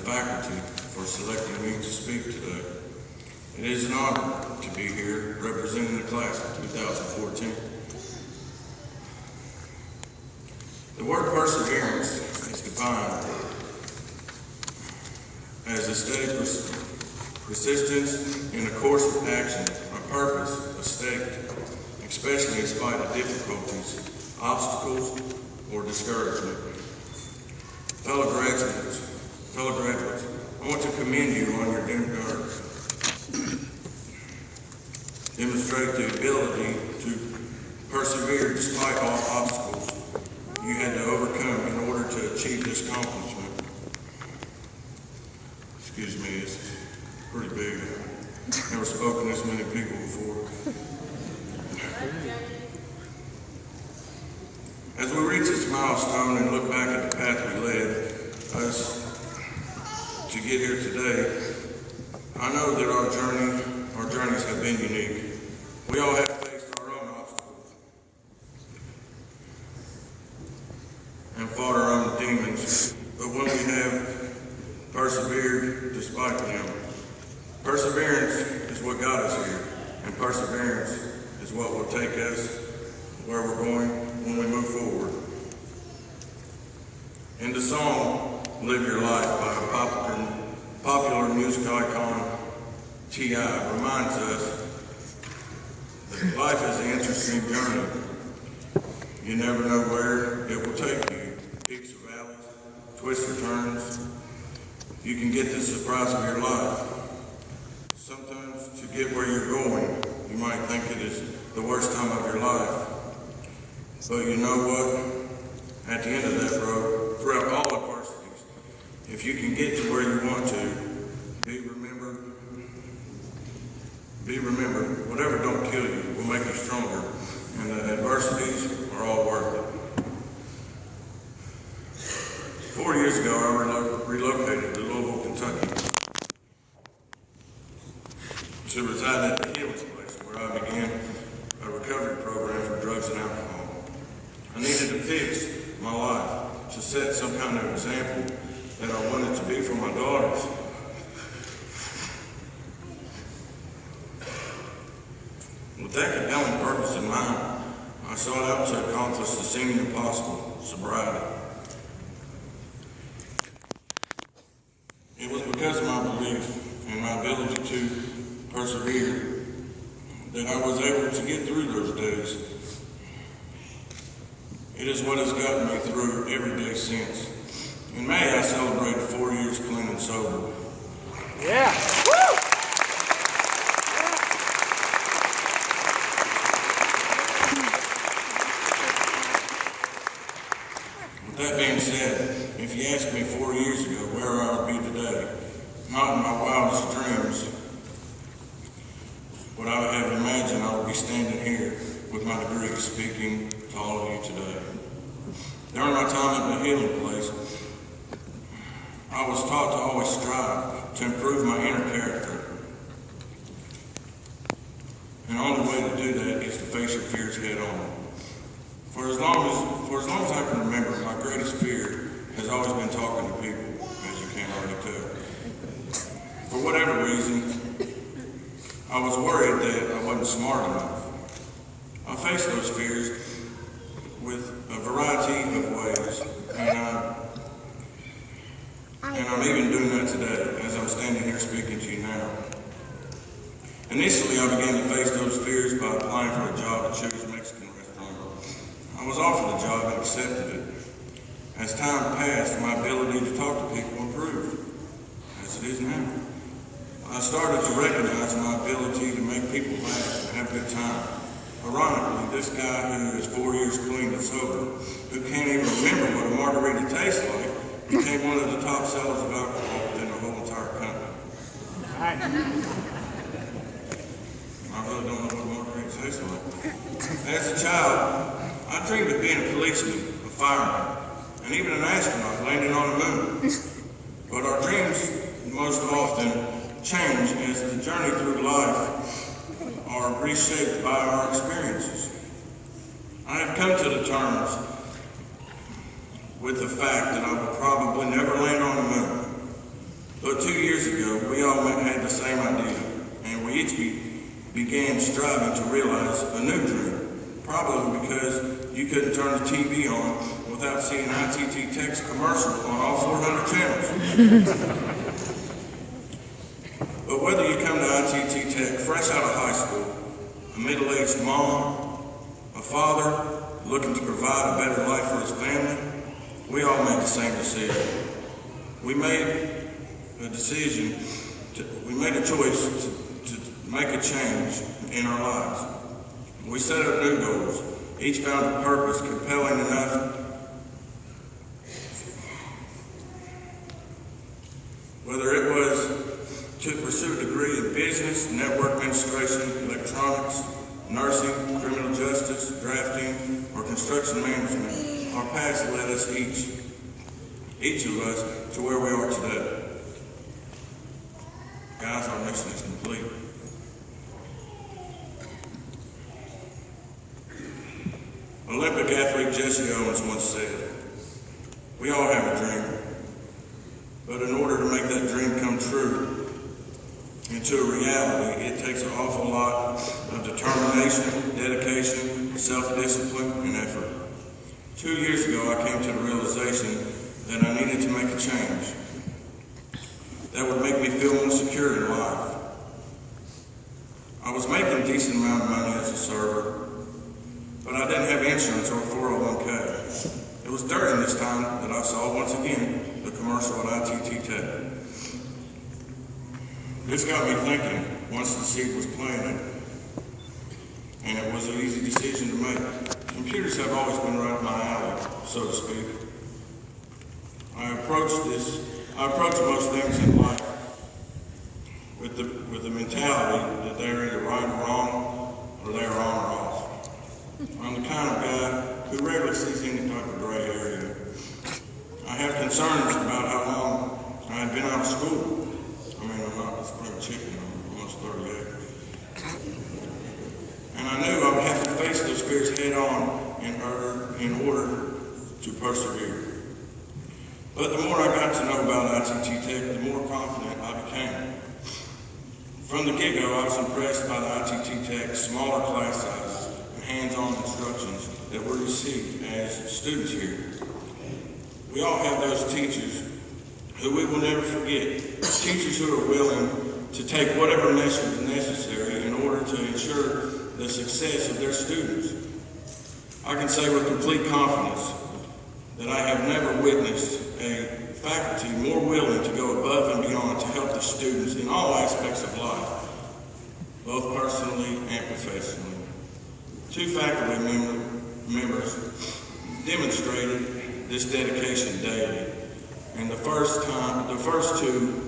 faculty for selecting me to speak today. It is an honor to be here representing the class of 2014. The word perseverance is defined as a steady persistence in a course of action, a purpose, a state, especially in spite of difficulties, obstacles, or discouragement. Fellow graduates, I want to commend you on your demonstrate the ability to persevere despite all obstacles you had to overcome in order to achieve this accomplishment. Excuse me, it's pretty big. I've never spoken to this many people before. As we reach this milestone and look back at the path we led us to get here today, I know that our journeys have been unique. We all have faced our own obstacles and fought our own demons, but when we have persevered despite them, perseverance is what got us here, and perseverance is what will take us where we're going when we move forward. In the song, Live Your Life by a popular music icon, T.I. reminds us that life is an interesting journey. You never know where it will take you. Peaks or valleys, twists or turns. You can get the surprise of your life. Sometimes to get where you're going, you might think it is the worst time of your life. But you know what? At the end of that road, throughout all adversities, if you can get to where you want to, be remembered, whatever don't kill you will make you stronger, and the adversities are all worth it. 4 years ago, I relocated to Louisville, Kentucky to reside at the Healing Place, where I began a recovery program for drugs and alcohol. I needed to fix my life, to set some kind of example that I wanted to be for my daughters. With that compelling purpose in mind, I sought out to accomplish the seeming impossible, sobriety. It was because of my belief and my ability to persevere that I was able to get through those days. It is what has gotten me through every day since. In May, I celebrated 4 years clean and sober. Yeah! Woo! With that being said, if you asked me 4 years ago where I would be today, not in my wildest dreams would I have imagined I would be standing here with my degree speaking to all of you today. During my time at the Healing Place, I was taught to always strive to improve my inner character. And the only way to do that is to face your fears head on. For as long as I can remember, my greatest fear has always been talking to people, as you can already tell. For whatever reason, I was worried that I wasn't smart enough. I faced those fears with a variety of ways, and I'm even doing that today as I'm standing here speaking to you now. Initially, I began to face those fears by applying for a job at Choose Mexican restaurant. I was offered the job and accepted it. As time passed, my ability to talk to people improved, as it is now. I started to recognize my ability to make people laugh and have a good time. Ironically, this guy who is 4 years clean and sober, who can't even remember what a margarita tastes like, became one of the top sellers of alcohol within the whole entire country. I really don't know what a margarita tastes like. As a child, I dreamed of being a policeman, a fireman, and even an astronaut landing on the moon. But our dreams most often change as the journey through life are reshaped by our experiences. I have come to the terms with the fact that I will probably never land on the moon, all had the same idea, and we each began striving to realize a new dream, probably because you couldn't turn the TV on without seeing ITT-TECH's commercial on all 400 channels. But whether you come to ITT-TECH fresh out of high school, a middle-aged mom, a father looking to provide a better life for his family, we all made the same decision. We made a choice to make a change in our lives. We set up new goals. Each found a purpose compelling enough. Whether it was to pursue a degree in business, network administration, electronics, nursing, criminal justice, drafting, or construction management, our paths led us each of us, to where we are today. Guys, our mission is complete. Olympic athlete Jesse Owens once said, "We all have a dream, but in order to make that dream come true into a reality, it takes an awful lot of determination, dedication, self-discipline, and effort." 2 years ago, I came to the realization that I needed to make a change that would make me feel more secure in life. I was making a decent amount of money as a server, but I didn't have insurance or 401k. It was during this time that I saw, once again, the commercial at ITT-TECH. This got me thinking once the seed was planted, and it was an easy decision to make. Computers have always been right up my alley, so to speak. I approach most things in life with the mentality that they're either right or wrong, or they're on or off. I'm the kind of guy who rarely sees any type of gray area. I have concerns about how long I had been out of school. I'm not a spring chicken, I'm almost 38. And I knew I would have to face those fears head on in order to persevere. But the more I got to know about ITT-TECH, the more confident I became. From the get-go, I was impressed by the ITT-TECH smaller class sizes and hands-on instructions that were received as students here. We all have those teachers who we will never forget, teachers who are willing to take whatever measures necessary in order to ensure the success of their students. I can say with complete confidence that I have never witnessed a faculty more willing to go above and beyond to help the students in all aspects of life, both personally and professionally. 2 faculty members demonstrated this dedication daily, and the first 2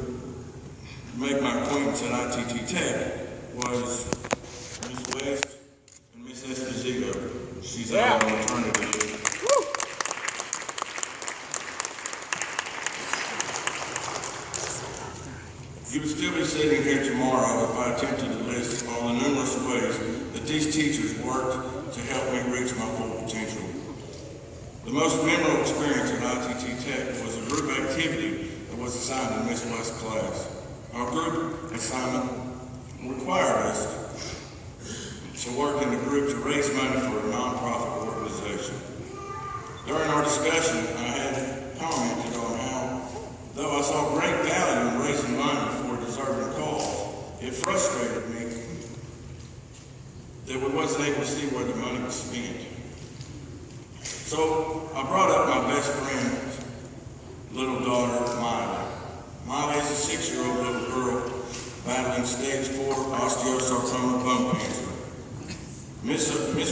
make my acquaintance at ITT-TECH was Ms. West and Ms. Esposito. She's out on maternity leave. You would still be sitting here tomorrow if I attempted to list all the numerous ways that these teachers worked to help me reach my full potential. The most memorable experience at ITT-TECH was a group activity that was assigned in Ms. West's class. Our group assignment required us to work in the group to raise money for a nonprofit organization. During our discussion, I had commented on how, though I saw great value in raising money for a deserving cause, it frustrated me that we wasn't able to see where the money was spent. So I brought up my best friend's little daughter, Miley. Miley is a 6-year-old little girl battling stage 4 osteosarcoma bone cancer. Miss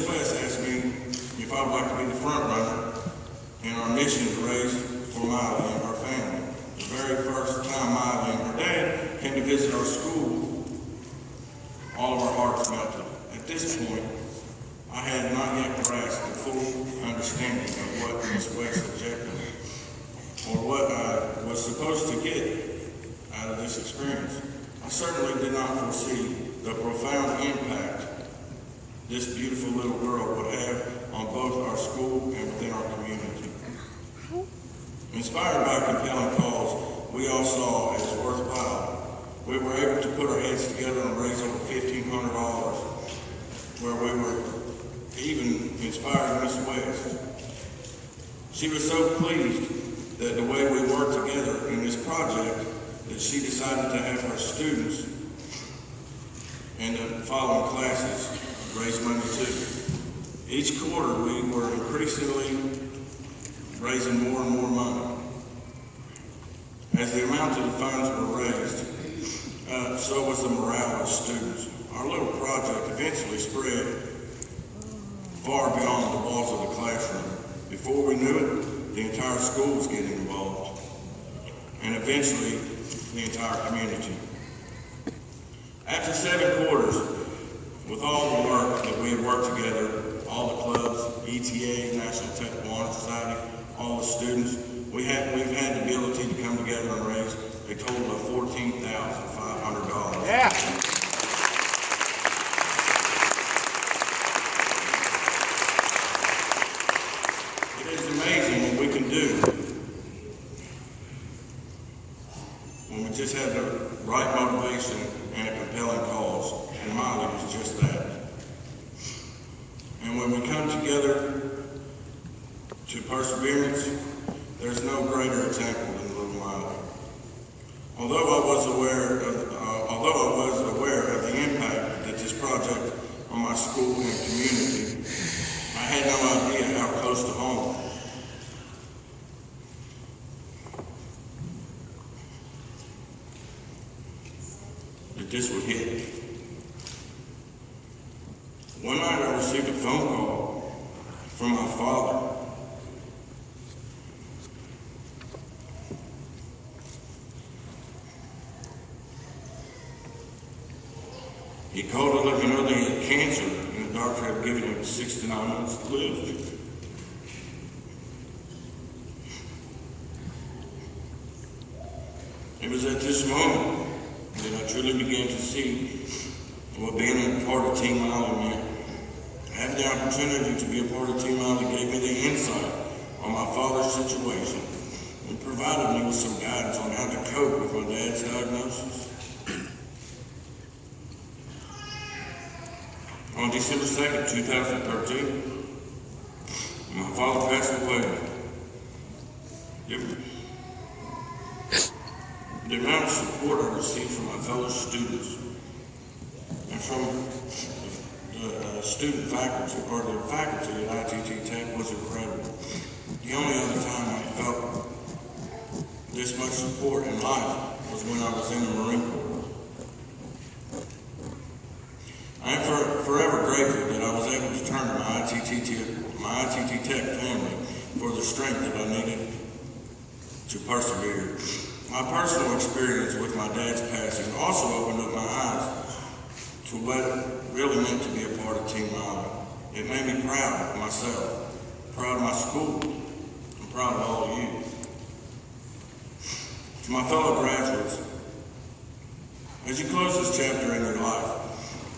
West asked me if I would like to be the front runner in our mission to raise for Miley and her family. The very first time Miley and her dad came to visit our school, all of our hearts melted. At this point, I had not yet grasped the full understanding of what Miss West's objective or what I was supposed to get out of this experience. I certainly did not foresee the profound impact this beautiful little girl would have on both our school and within our community. Inspired by a compelling cause we all saw as worthwhile, we were able to put our heads together and raise over $1,500, where we were even inspired Miss West. She was so pleased that the way we worked together in this project that she decided to have her students and the following classes raise money too. Each quarter we were increasingly raising more and more money. As the amount of the funds were raised, so was the morale of students. Our little project eventually spread far beyond the walls of the classroom. Before we knew it, the entire school was getting involved, and eventually the entire community. After 7 quarters, with all the work that we had worked together, all the clubs, ETA, National Technical Honor Society, all the students, we've had the ability to come together and raise a total of $14,500. Yeah. It is amazing what we can do when we just have the right motivation and a compelling cause, and Miley was just that. And when we come together to perseverance, there's no greater example than little Miley. Although I was aware of the impact that this project on my school and community, I had no idea how close to home that this would hit. One night I received a phone call from my father. He called to let me know that he had cancer, and the doctor had given him 6 to 9 months to live. It was at this moment that I truly began to see what being a part of Team Miley meant. Having the opportunity to be a part of Team Miley gave me the insight on my father's situation and provided me with some guidance on how to cope with my dad's diagnosis. On December 2nd, 2013, my father passed away. The amount of support I received from my fellow students and from the student faculty, or the faculty at ITT-TECH, was incredible. The only other time I felt this much support in life was when I was in the Marine Corps. I am forever grateful that I was able to turn to my ITT-TECH family for the strength that I needed to persevere. My personal experience with my dad's passing also opened up my eyes to what it really meant to be a part of Team Miley. It made me proud of myself, proud of my school, and proud of all of you. To my fellow graduates, as you close this chapter in your life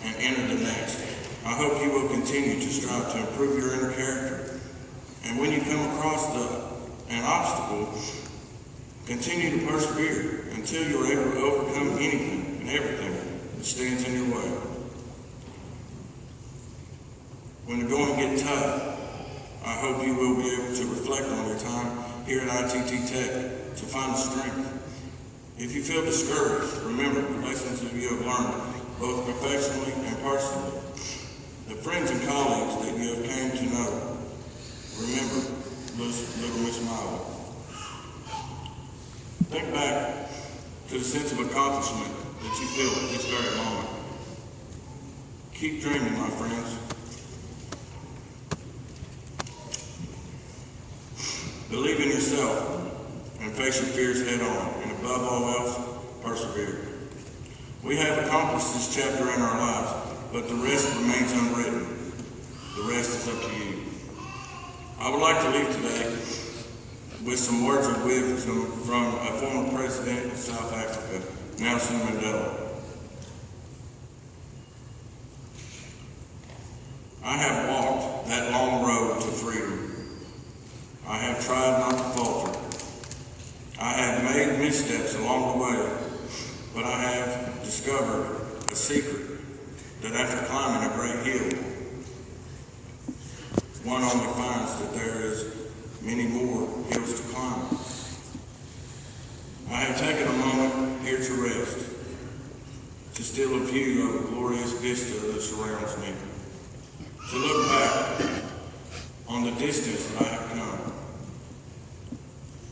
and enter the next, I hope you will continue to strive to improve your inner character. And when you come across an obstacle, continue to persevere until you're able to overcome anything and everything that stands in your way. When the going gets tough, I hope you will be able to reflect on your time here at ITT-TECH to find the strength. If you feel discouraged, remember the lessons that you have learned, both professionally and personally. The friends and colleagues that you have came to know. Remember little Miss Miley. Think back to the sense of accomplishment that you feel at this very moment. Keep dreaming, my friends. Believe in yourself and face your fears head on, and above all else, persevere. We have accomplished this chapter in our lives, but the rest remains unwritten. The rest is up to you. I would like to leave today with some words of wisdom from a former president of South Africa, Nelson Mandela. I have walked that long road to freedom. I have tried not to falter. I have made missteps along the way, but I have discovered a secret that after climbing a great hill, one only finds that there is many more hills to climb. I have taken a moment here to rest, to steal a view of a glorious vista that surrounds me, to look back on the distance that I have come.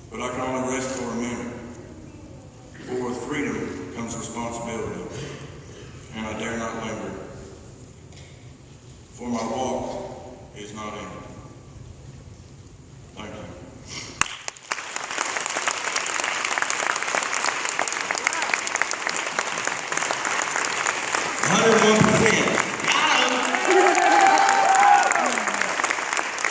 But I can only rest for a minute, for with freedom comes responsibility, and I dare not linger, for my walk is not ended. Thank you. 101%.